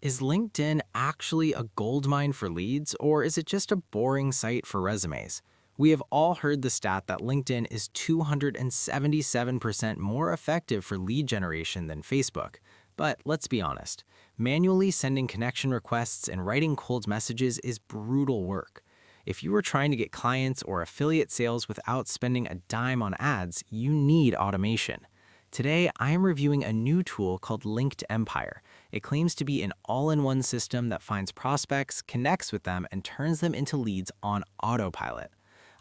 Is LinkedIn actually a goldmine for leads, or is it just a boring site for resumes? We have all heard the stat that LinkedIn is 277% more effective for lead generation than Facebook. But let's be honest, manually sending connection requests and writing cold messages is brutal work. If you are trying to get clients or affiliate sales without spending a dime on ads, you need automation. Today, I am reviewing a new tool called LinkedEmpire. It claims to be an all-in-one system that finds prospects, connects with them, and turns them into leads on autopilot.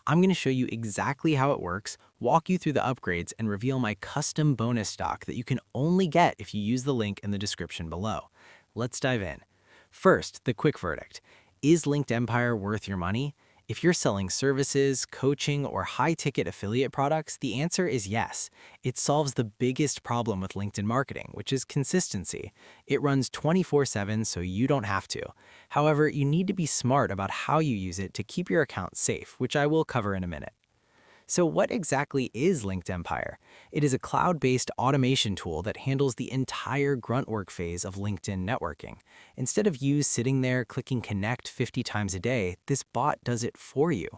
I'm going to show you exactly how it works, walk you through the upgrades, and reveal my custom bonus stock that you can only get if you use the link in the description below. Let's dive in. First, the quick verdict. Is LinkedEmpire worth your money? If you're selling services, coaching, or high-ticket affiliate products, the answer is yes. It solves the biggest problem with LinkedIn marketing, which is consistency. It runs 24/7, so you don't have to. However, you need to be smart about how you use it to keep your account safe, which I will cover in a minute. So what exactly is LinkedEmpire? It is a cloud-based automation tool that handles the entire grunt work phase of LinkedIn networking. Instead of you sitting there clicking connect 50 times a day, this bot does it for you.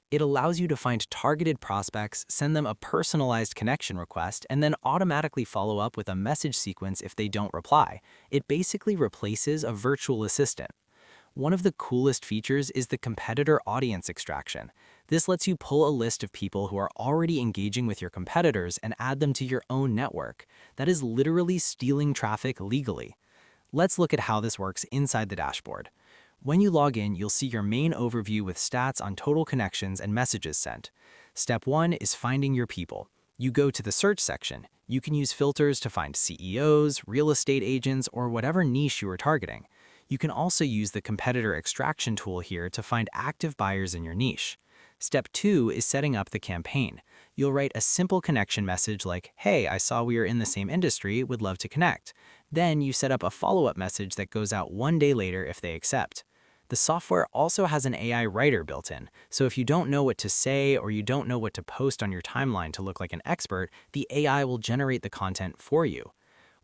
It allows you to find targeted prospects, send them a personalized connection request, and then automatically follow up with a message sequence if they don't reply. It basically replaces a virtual assistant. One of the coolest features is the competitor audience extraction. This lets you pull a list of people who are already engaging with your competitors and add them to your own network. That is literally stealing traffic legally. Let's look at how this works inside the dashboard. When you log in, you'll see your main overview with stats on total connections and messages sent. Step 1 is finding your people. You go to the search section. You can use filters to find CEOs, real estate agents, or whatever niche you are targeting. You can also use the competitor extraction tool here to find active buyers in your niche. Step 2 is setting up the campaign. You'll write a simple connection message like, "Hey, I saw we are in the same industry, would love to connect." Then you set up a follow-up message that goes out one day later if they accept. The software also has an AI writer built in, so if you don't know what to say or you don't know what to post on your timeline to look like an expert, the AI will generate the content for you.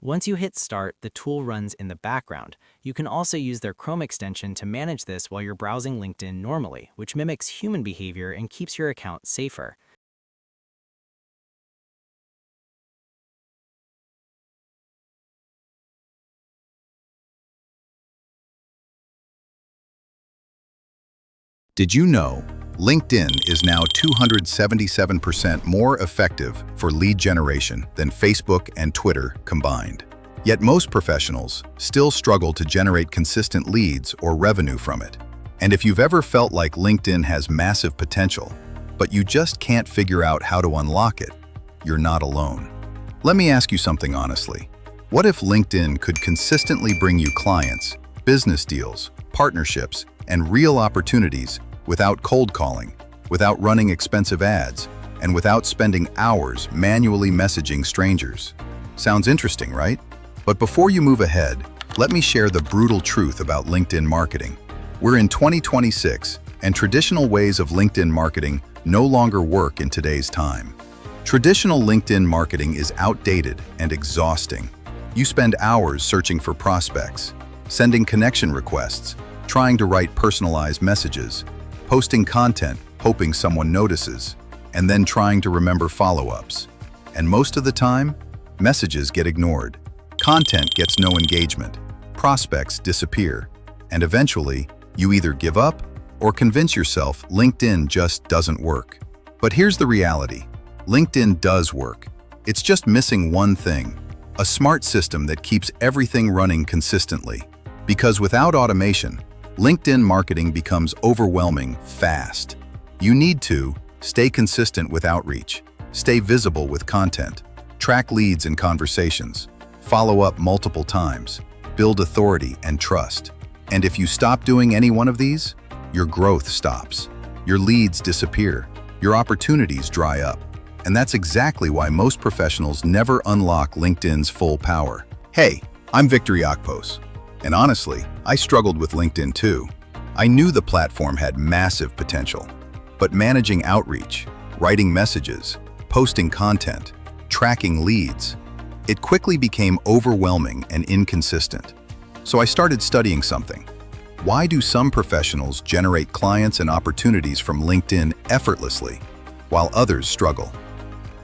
Once you hit start, the tool runs in the background. You can also use their Chrome extension to manage this while you're browsing LinkedIn normally, which mimics human behavior and keeps your account safer. Did you know LinkedIn is now 277% more effective for lead generation than Facebook and Twitter combined? Yet most professionals still struggle to generate consistent leads or revenue from it. And if you've ever felt like LinkedIn has massive potential, but you just can't figure out how to unlock it, you're not alone. Let me ask you something honestly. What if LinkedIn could consistently bring you clients, business deals, partnerships, and real opportunities without cold calling, without running expensive ads, and without spending hours manually messaging strangers? Sounds interesting, right? But before you move ahead, let me share the brutal truth about LinkedIn marketing. We're in 2026, and traditional ways of LinkedIn marketing no longer work in today's time. Traditional LinkedIn marketing is outdated and exhausting. You spend hours searching for prospects, sending connection requests, trying to write personalized messages, posting content, hoping someone notices, and then trying to remember follow-ups. And most of the time, messages get ignored. Content gets no engagement, prospects disappear, and eventually, you either give up or convince yourself LinkedIn just doesn't work. But here's the reality. LinkedIn does work. It's just missing one thing, a smart system that keeps everything running consistently. Because without automation, LinkedIn marketing becomes overwhelming fast. You need to stay consistent with outreach, stay visible with content, track leads and conversations, follow up multiple times, build authority and trust. And if you stop doing any one of these, your growth stops. Your leads disappear. Your opportunities dry up. And that's exactly why most professionals never unlock LinkedIn's full power. Hey, I'm Victor Yakpos. And honestly, I struggled with LinkedIn too. I knew the platform had massive potential, but managing outreach, writing messages, posting content, tracking leads, it quickly became overwhelming and inconsistent. So I started studying something. Why do some professionals generate clients and opportunities from LinkedIn effortlessly, while others struggle?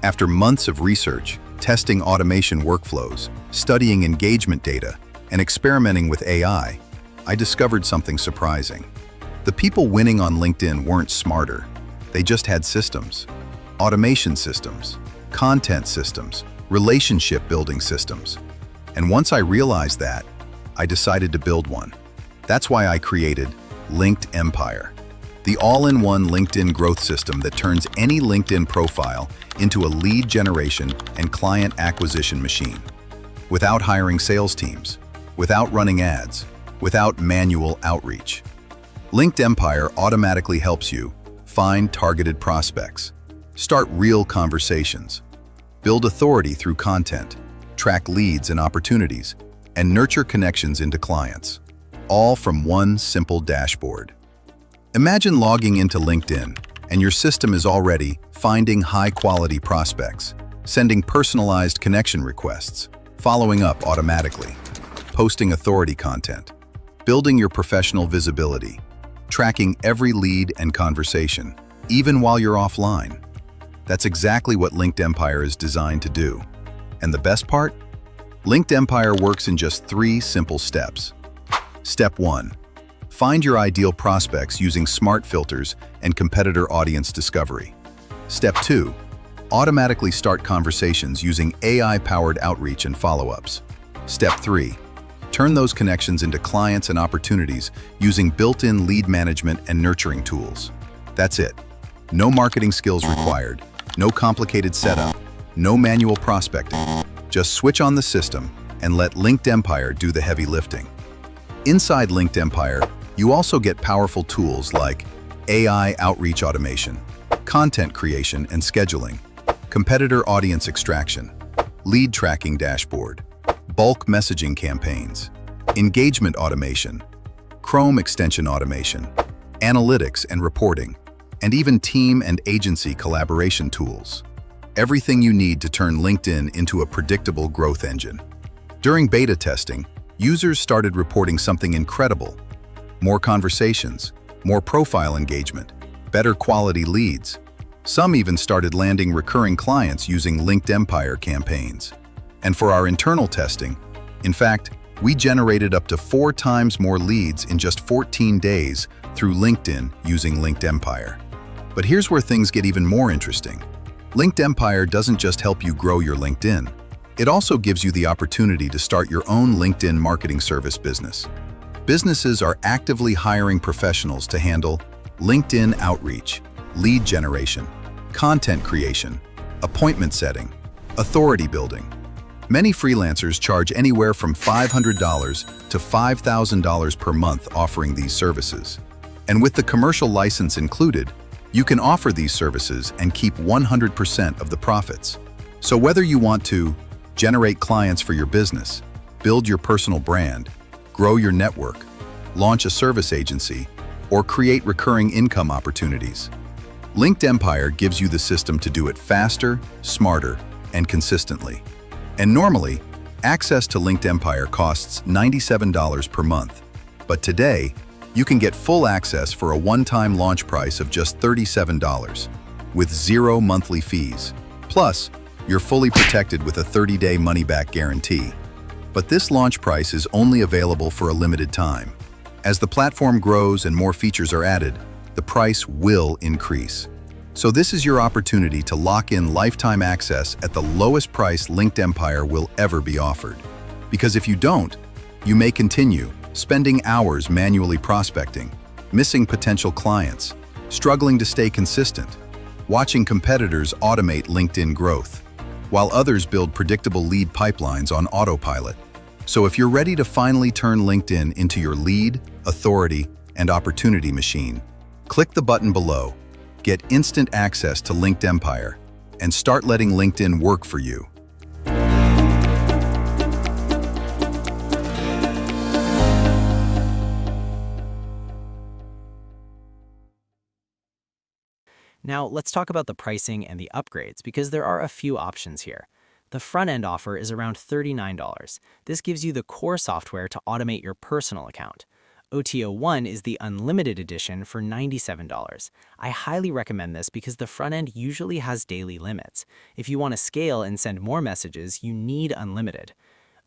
After months of research, testing automation workflows, studying engagement data, and experimenting with AI, I discovered something surprising. The people winning on LinkedIn weren't smarter. They just had systems. Automation systems, content systems, relationship building systems. And once I realized that, I decided to build one. That's why I created LinkedEmpire, the all-in-one LinkedIn growth system that turns any LinkedIn profile into a lead generation and client acquisition machine. Without hiring sales teams, without running ads, without manual outreach. LinkedEmpire automatically helps you find targeted prospects, start real conversations, build authority through content, track leads and opportunities, and nurture connections into clients, all from one simple dashboard. Imagine logging into LinkedIn and your system is already finding high-quality prospects, sending personalized connection requests, following up automatically, posting authority content, building your professional visibility, tracking every lead and conversation, even while you're offline. That's exactly what LinkedEmpire is designed to do. And the best part? LinkedEmpire works in just 3 simple steps. Step 1. Find your ideal prospects using smart filters and competitor audience discovery. Step 2. Automatically start conversations using AI-powered outreach and follow-ups. Step 3. Turn those connections into clients and opportunities using built-in lead management and nurturing tools. That's it. No marketing skills required, no complicated setup, no manual prospecting. Just switch on the system and let LinkedEmpire do the heavy lifting. Inside LinkedEmpire, you also get powerful tools like AI outreach automation, content creation and scheduling, competitor audience extraction, lead tracking dashboard, bulk messaging campaigns, engagement automation, Chrome extension automation, analytics and reporting, and even team and agency collaboration tools. Everything you need to turn LinkedIn into a predictable growth engine. During beta testing, users started reporting something incredible. More conversations, more profile engagement, better quality leads. Some even started landing recurring clients using LinkedEmpire campaigns. And for our internal testing, in fact, we generated up to 4 times more leads in just 14 days through LinkedIn using LinkedEmpire. But here's where things get even more interesting. LinkedEmpire doesn't just help you grow your LinkedIn. It also gives you the opportunity to start your own LinkedIn marketing service business. Businesses are actively hiring professionals to handle LinkedIn outreach, lead generation, content creation, appointment setting, authority building. Many freelancers charge anywhere from $500 to $5,000 per month offering these services. And with the commercial license included, you can offer these services and keep 100% of the profits. So whether you want to generate clients for your business, build your personal brand, grow your network, launch a service agency, or create recurring income opportunities, LinkedEmpire gives you the system to do it faster, smarter, and consistently. And normally, access to LinkedEmpire costs $97 per month. But today, you can get full access for a one-time launch price of just $37, with 0 monthly fees. Plus, you're fully protected with a 30-day money-back guarantee. But this launch price is only available for a limited time. As the platform grows and more features are added, the price will increase. So this is your opportunity to lock in lifetime access at the lowest price LinkedEmpire will ever be offered. Because if you don't, you may continue spending hours manually prospecting, missing potential clients, struggling to stay consistent, watching competitors automate LinkedIn growth, while others build predictable lead pipelines on autopilot. So if you're ready to finally turn LinkedIn into your lead, authority, and opportunity machine, click the button below, get instant access to LinkedEmpire, and start letting LinkedIn work for you. Now, let's talk about the pricing and the upgrades because there are a few options here. The front-end offer is around $39. This gives you the core software to automate your personal account. OTO1 is the unlimited edition for $97. I highly recommend this because the front end usually has daily limits. If you want to scale and send more messages, you need unlimited.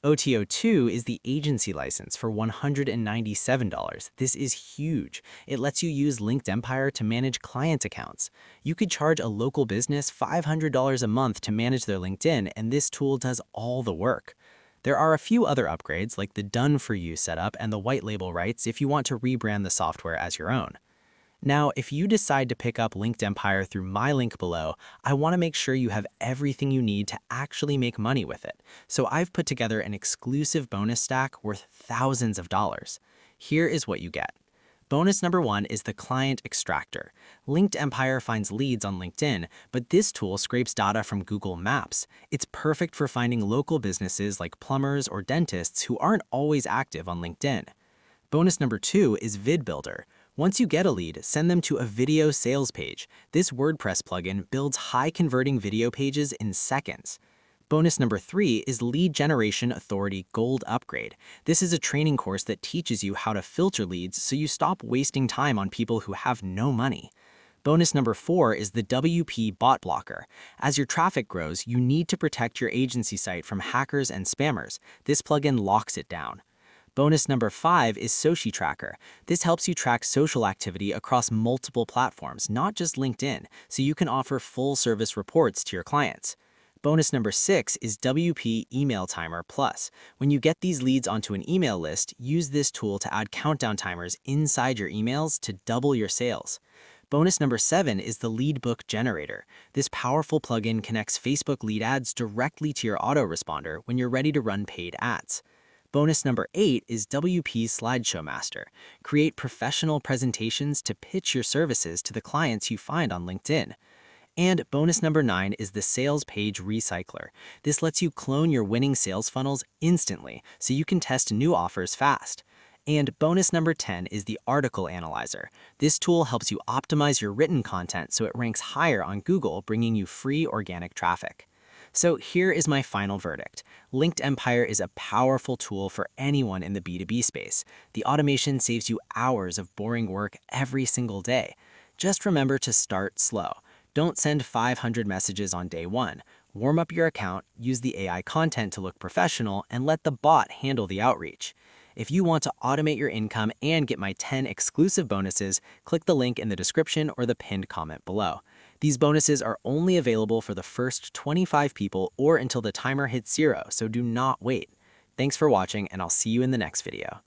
OTO2 is the agency license for $197. This is huge. It lets you use LinkedEmpire to manage client accounts. You could charge a local business $500 a month to manage their LinkedIn, and this tool does all the work. There are a few other upgrades like the Done For You setup and the white label rights if you want to rebrand the software as your own. Now, if you decide to pick up LinkedEmpire through my link below, I want to make sure you have everything you need to actually make money with it. So I've put together an exclusive bonus stack worth thousands of dollars. Here is what you get. Bonus number 1 is the Client Extractor. LinkedEmpire finds leads on LinkedIn, but this tool scrapes data from Google Maps. It's perfect for finding local businesses like plumbers or dentists who aren't always active on LinkedIn. Bonus number 2 is Vid Builder. Once you get a lead, send them to a video sales page. This WordPress plugin builds high-converting video pages in seconds. Bonus number 3 is Lead Generation Authority Gold Upgrade. This is a training course that teaches you how to filter leads so you stop wasting time on people who have no money. Bonus number 4 is the WP Bot Blocker. As your traffic grows, you need to protect your agency site from hackers and spammers. This plugin locks it down. Bonus number 5 is Soci Tracker. This helps you track social activity across multiple platforms, not just LinkedIn, so you can offer full-service reports to your clients. Bonus number 6 is WP Email Timer Plus. When you get these leads onto an email list, use this tool to add countdown timers inside your emails to double your sales. Bonus number 7 is the Lead Book Generator. This powerful plugin connects Facebook lead ads directly to your autoresponder when you're ready to run paid ads. Bonus number 8 is WP Slideshow Master. Create professional presentations to pitch your services to the clients you find on LinkedIn. And bonus number 9 is the Sales Page Recycler. This lets you clone your winning sales funnels instantly so you can test new offers fast. And bonus number 10 is the Article Analyzer. This tool helps you optimize your written content so it ranks higher on Google, bringing you free organic traffic. So here is my final verdict. LinkedEmpire is a powerful tool for anyone in the B2B space. The automation saves you hours of boring work every single day. Just remember to start slow. Don't send 500 messages on day 1. Warm up your account, use the AI content to look professional, and let the bot handle the outreach. If you want to automate your income and get my 10 exclusive bonuses, click the link in the description or the pinned comment below. These bonuses are only available for the first 25 people or until the timer hits 0, so do not wait. Thanks for watching, and I'll see you in the next video.